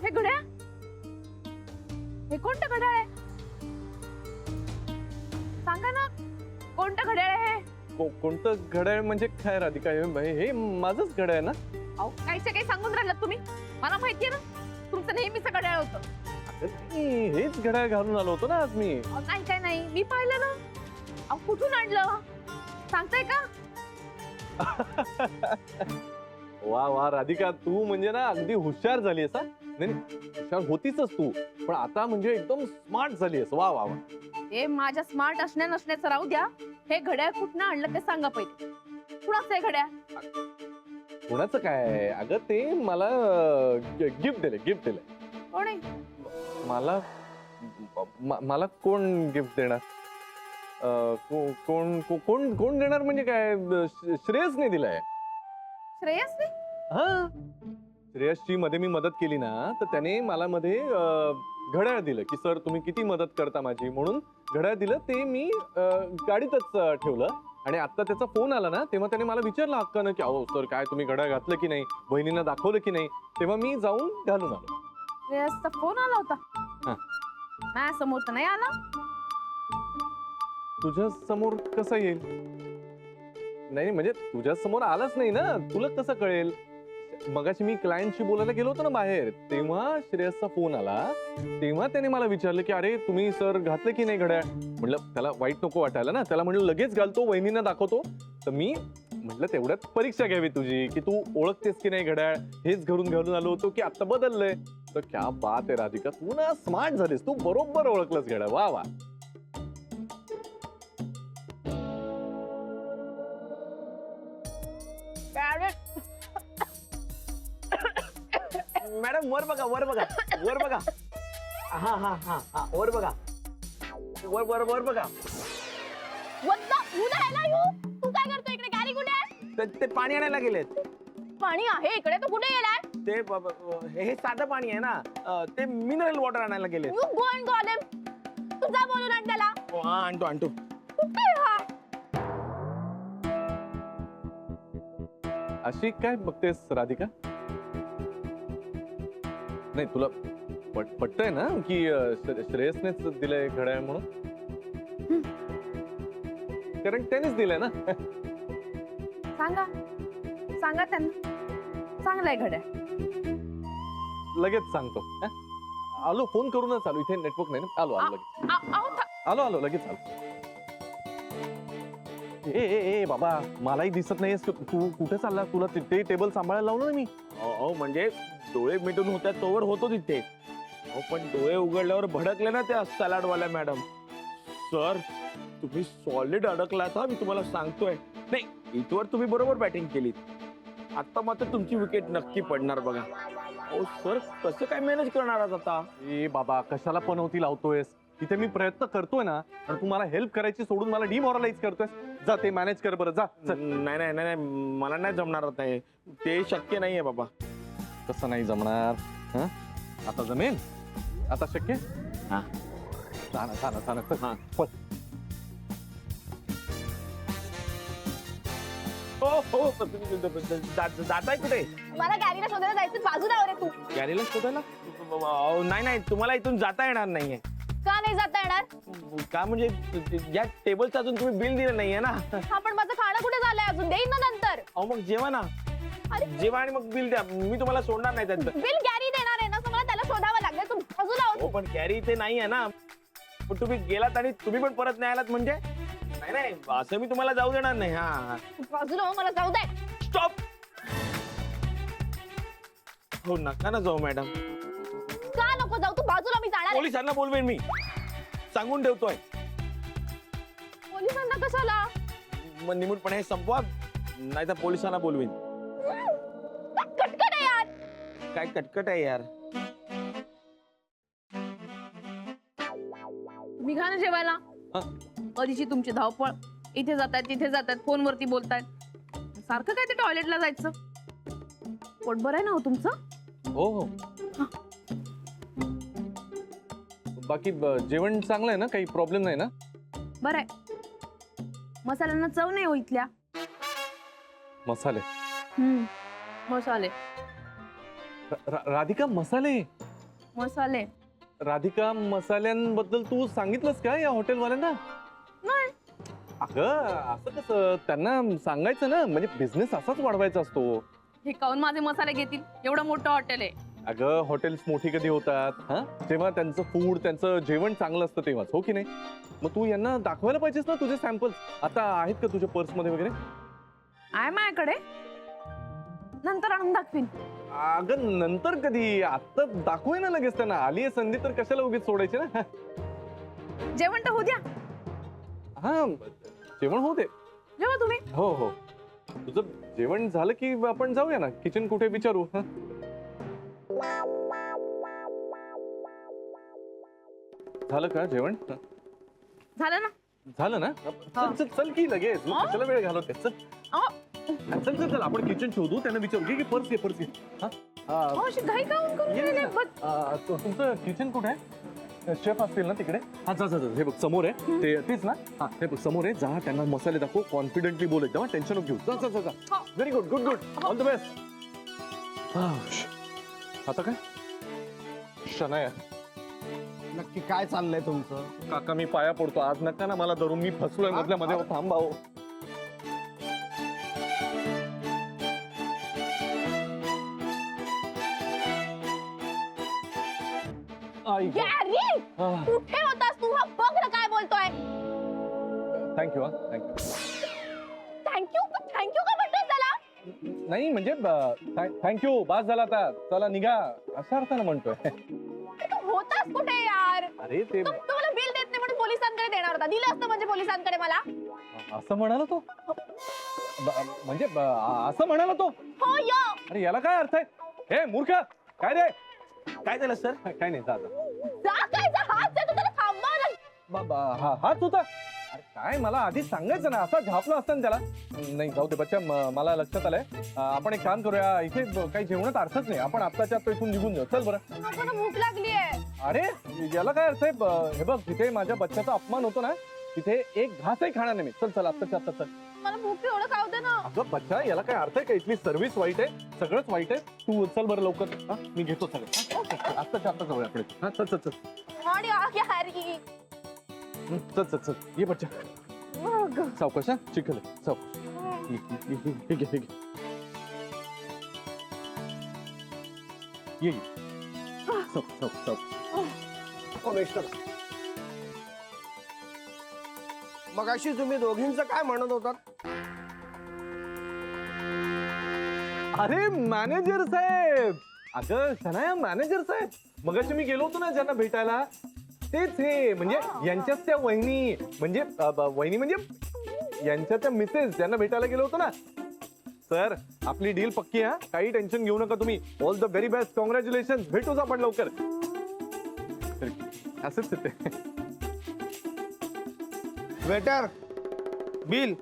हे घड्याळ, हे कोणतं घड्याळ आहे? सांगा ना, कोणतं घड्याळ आहे हे? कोणतं घड्याळ म्हणजे काय राधिका? हे माझंच घड्याळ आहे ना? अहो काहीच्या काही सांगून राहिलात तुम्ही. मला माहितीये ना, तुमचं नेहमीचं घड्याळ होतं. हेच घड्याळ घालून आलो होतो ना आज मी. नाही काय नाही, मी पाहिलं ना. अहो कुठून आणलं सांगताय का? वा वा राधिका, तू म्हणजे ना अगदी हुशार झाली आहेस. नाही हुशार होतीच तू, पण आता म्हणजे एकदम स्मार्ट झाली आहेस. वा वा वा. हे माझ्या स्मार्ट असण्या नसण्याचं राहू द्या. हे घड्याळ कुठनं आणलं ते सांगा पहिले. कुणाचं आहे घड्याळ? कोणाचं काय? अगं ते मला गिफ्ट दिलंय. कोण आहे? मला कोण गिफ्ट देणार? कोण देणार म्हणजे काय? श्रेयसने दिलंय. श्रेयसने? हा, श्रेयसची मध्ये मी मदत केली ना, तर त्याने मला मध्ये घड्याळ दिलं की सर तुम्ही किती मदत करता माझी, म्हणून घड्याळ दिलं. ते मी गाडीतच ठेवलं आणि आता त्याचा फोन आला ना, तेव्हा त्याने मला विचारलं हक्कानं की अहो सर काय तुम्ही घड्याळ घातलं की नाही, बहिणींना दाखवलं की नाही. तेव्हा मी जाऊन घालून आलो. श्रेयसचा फोन आला होता? हा. माझ्या समोर तर नाही आला. तुझ्या समोर कसा येईल? नाही म्हणजे तुझ्या समोर आलाच नाही ना, तुला कसं कळेल? मगाशी मी क्लायंटशी बोलायला गेलो होतो ना बाहेर, तेव्हा श्रेयसचा फोन आला. तेव्हा त्याने मला विचारलं की अरे तुम्ही सर घातलं की नाही घड्याळ. म्हटलं त्याला वाईट नको वाटायला ना, त्याला म्हणलं लगेच घालतो, वहिनींना दाखवतो. तर मी म्हटलं तेवढ्यात परीक्षा घ्यावी तुझी की तू ओळखतेस की नाही घड्याळ. हेच घालून आलो होतो की आता बदललंय. तर क्या बात आहे राधिका, तू ना स्मार्ट झालीस, तू बरोबर ओळखलंस घड्याळ. वा वा. मॅडम वर बघा, वर बघा, वर बघा. हा हा हा हा, वर बघा, वर बघा. तू काय करतो इकडे? गॅरी कुठे आहे? ते पाणी आणायला गेलेत. पाणी आहे इकडे, तू कुठे गेलाय? ते हे साधं पाणी आहे ना, ते मिनरल वॉटर आणायला गेलेत. यू गो अँड कॉल हिम. तू जा बोलून आण त्याला. हा आणतो. कुठे आहे हा? अशी काय बघतेस राधिका? नाही तुला पटतंय ना की श्रेयसनेच दिलंय घड्याळ म्हणून? कारण त्यानेच दिलंय ना. सांगा त्यांना. चांगलाय घड्याळ. लगेच सांगतो. आलो, फोन करूनच आलो. इथे नेटवर्क नाही ना. आलो लगेच. लगेच आलो. ए बाबा, मलाही दिसत नाहीयेस तू कुठे चालला? तुला ते टेबल सांभाळायला लावलं ना मी. अहो म्हणजे डोळे मिटून होत्या तोवर होतो तिथे. अहो पण डोळे उघडल्यावर भडकले ना त्या सलाडवाल्या मॅडम. सर तुम्ही सॉलिड अडकलात हा, मी तुम्हाला सांगतोय. नाही इथवर तुम्ही बरोबर बॅटिंग केलीत. आता मात्र तुमची विकेट नक्की पडणार बघा. अहो सर कसं काय मॅनेज करणार आहात आता? ए बाबा, कशाला पनवती लावतोयस? इथे मी प्रयत्न करतोय ना, आणि तू मला हेल्प करायची सोडून मला डिमॉरलाइज करतोयस. जा ते मॅनेज कर बरं, जा. नाही मला नाही जमणार आता हे. ते शक्य नाहीये बाबा. कसं नाही जमणार? आता जमेल? आता शक्य? हा. हा. हो जाताय कुठे? मला गॅरीला शोधायला जायचं. बाजूला रे तू. गॅरीला शोधायला? नाही तुम्हाला इथून जाता येणार नाहीये. का नाही जाता येणार? का म्हणजे या टेबलचं अजून तुम्ही बिल दिलं नाहीये ना. हा पण माझं खाणं कुठे झालंय अजून? देईन ना नंतर. अहो मग जेवा ना. जेवा आणि मग बिल द्या. मी तुम्हाला सोडणार नाही त्यांचं बिल गॅरी देणार आहे ना, तर मला त्याला शोधावं लागेल. तू बाजूला हो. पण गॅरी इथे नाहीये ना. पण तुम्ही गेलात आणि तुम्ही पण परत नाही आलात म्हणजे? नाही असं मी तुम्हाला जाऊ देणार नाही. हा बाजूला हो, मला जाऊ दे. स्टॉप. हो नका ना जाऊ मॅडम. का नको जाऊ? तू बाजूला, मी जाणार आहे. पोलिसांना बोलवेन मी. सांगून ठेवतोय. पोलिसांना कशाला? मग निमूटपणे हे संपवा, नाही तर पोलिसांना बोलवेन. कटकट आहे यार. काय कटकट आहे यार. मी घा ना जेवायला. कधीची तुमची धावपळ. इथे जातात तिथे जातात, फोनवरती बोलतायत. सारखं काय ते टॉयलेटला जायचं? पोट बरं आहे ना हो तुमचं? हो. बाकी जेवण चांगलं आहे ना? काही प्रॉब्लेम नाही ना? बरं आहे. मसाल्यांना चव नाही हो इथल्या. मसाले? मसाले. राधिका मसाले? मसाले. राधिका, मसाल्यांबद्दल तू सांगितलंस का या हॉटेलवाल्यांना? नाही. अगं असं कसं, त्यांना सांगायचं ना, म्हणजे बिझनेस असाच वाढवायचा असतो. हे काऊन माझे मसाले घेतील? एवढं मोठं हॉटेल आहे. अगं हॉटेल्स मोठी कधी होतात हा, जेव्हा त्यांचं फूड, त्यांचं जेवण चांगलं असतं तेव्हाच, हो की नाही? मग तू यांना दाखवायला पाहिजेस ना तुझे सॅम्पल्स. आता आहेत का तुझ्या पर्स मध्ये वगैरे? आहे माझ्याकडे, नंतर आणून दाखवीन. अगं नंतर कधी, आता दाखवूय ना लगेच त्यांना. आली आहे संधी तर कशाला उगीच सोडायची ना. जेवण तर होऊ द्या. हा जेवण होऊ दे. जेव्हा तुम्ही. हो हो, तुझं जेवण झालं की आपण जाऊया ना. किचन कुठे विचारू? हा झालं का जेवण? झालं ना? झालं ना? चल चल चल की लगेच. मग कशाला वेळ घालवते? चल चल चल चल, आपण किचन शोधू. त्यांना विचारू की पर्स घे, पर्स घे. अशी घाई काऊन करून राहिले? तुमचं किचन कुठे आहे? शेफ असतील ना तिकडे? हा जा जा जा, हे बघ समोर आहे. तेच ना? हा हे बघ समोर आहे. जा, त्यांना मसाले दाखव. कॉन्फिडेंटली बोल एकदम. टेन्शन नको घेऊ. जा जा जा जा. Very good, good good, all the best. आता काय शनाया? नक्की काय चाललंय तुमचं? काका मी पाया पडतो, आज नका ना मला धरून. मी फसलोय मधल्या मध्ये. थांबाव. गॅरी, कुठे होतास तू? हा बघ ना काय बोलतोय. थँक्यू. हा थँक्यू. थँक्यू थँक्यू का म्हणतोय त्याला? नाही म्हणजे थँक्यू, बास झाला आता. चला निघा, अशा अर्थानं म्हणतोय. तू होतास कुठे यार? अरे ते तू मला बिल देत नाही म्हणून पोलिसांकडे देणार होता. दिलं असतं म्हणजे पोलिसांकडे मला. असं म्हणाला तो? म्हणजे असं म्हणाला तो? हो यो. अरे याला काय अर्थ आहे? हे मूर्ख, काय रे? काय झालं सर? काय नाही, जा जा. जा काय जा, हात जा, तू त्याला थांबवा ना. हाच होता. अरे काय, मला आधी सांगायचं ना. असा झापला असता ना त्याला. नाही जाऊ दे बच्चा, मला लक्षात आलंय. आपण एक काम करूया. इथे काही जेवणात अर्थच नाही. आपण आत्ताच्या आत्ता इथून निघून जाऊ. चल बरं. मला भूक लागली आहे. अरे याला काय अर्थ आहे? हे बघ, तिथे माझ्या बच्च्याचा अपमान होतो ना, तिथे एक घासही खाणार नाही मी. चल चल, आत्ताच्या आत्ता चल. मला भूक एवढं खाऊ दे ना. अगं बच्चा, याला काय अर्थ आहे का? इथली सर्व्हिस वाईट आहे, सगळंच वाईट आहे. तू चल बरं लवकर. हा मी घेतो सगळं. आत्ताच्या आत्ता जाऊया आपल्या. हा चल चल चल. आणि गॅरी. चल चल चल, ये बच्चा. सावकाश हा, चिखल आहे. सावकाश. हे घे, हे घे. ये मगाशी तुम्ही दोघींचं काय म्हणत होतात? अरे मॅनेजर साहेब. अगं शनाया, मॅनेजर साहेब. मगाशी मी गेलो होतो ना ज्यांना भेटायला, तेच हे. म्हणजे यांच्याच त्या वहिनी, म्हणजे वहिनी म्हणजे यांच्या त्या मिसेस, ज्यांना भेटायला गेलो होतो ना. सर आपली डील पक्की. हा काही टेन्शन घेऊ नका तुम्ही. All the very best, congratulation. भेटूच आपण लवकर. असंच ते. Waiter, bill.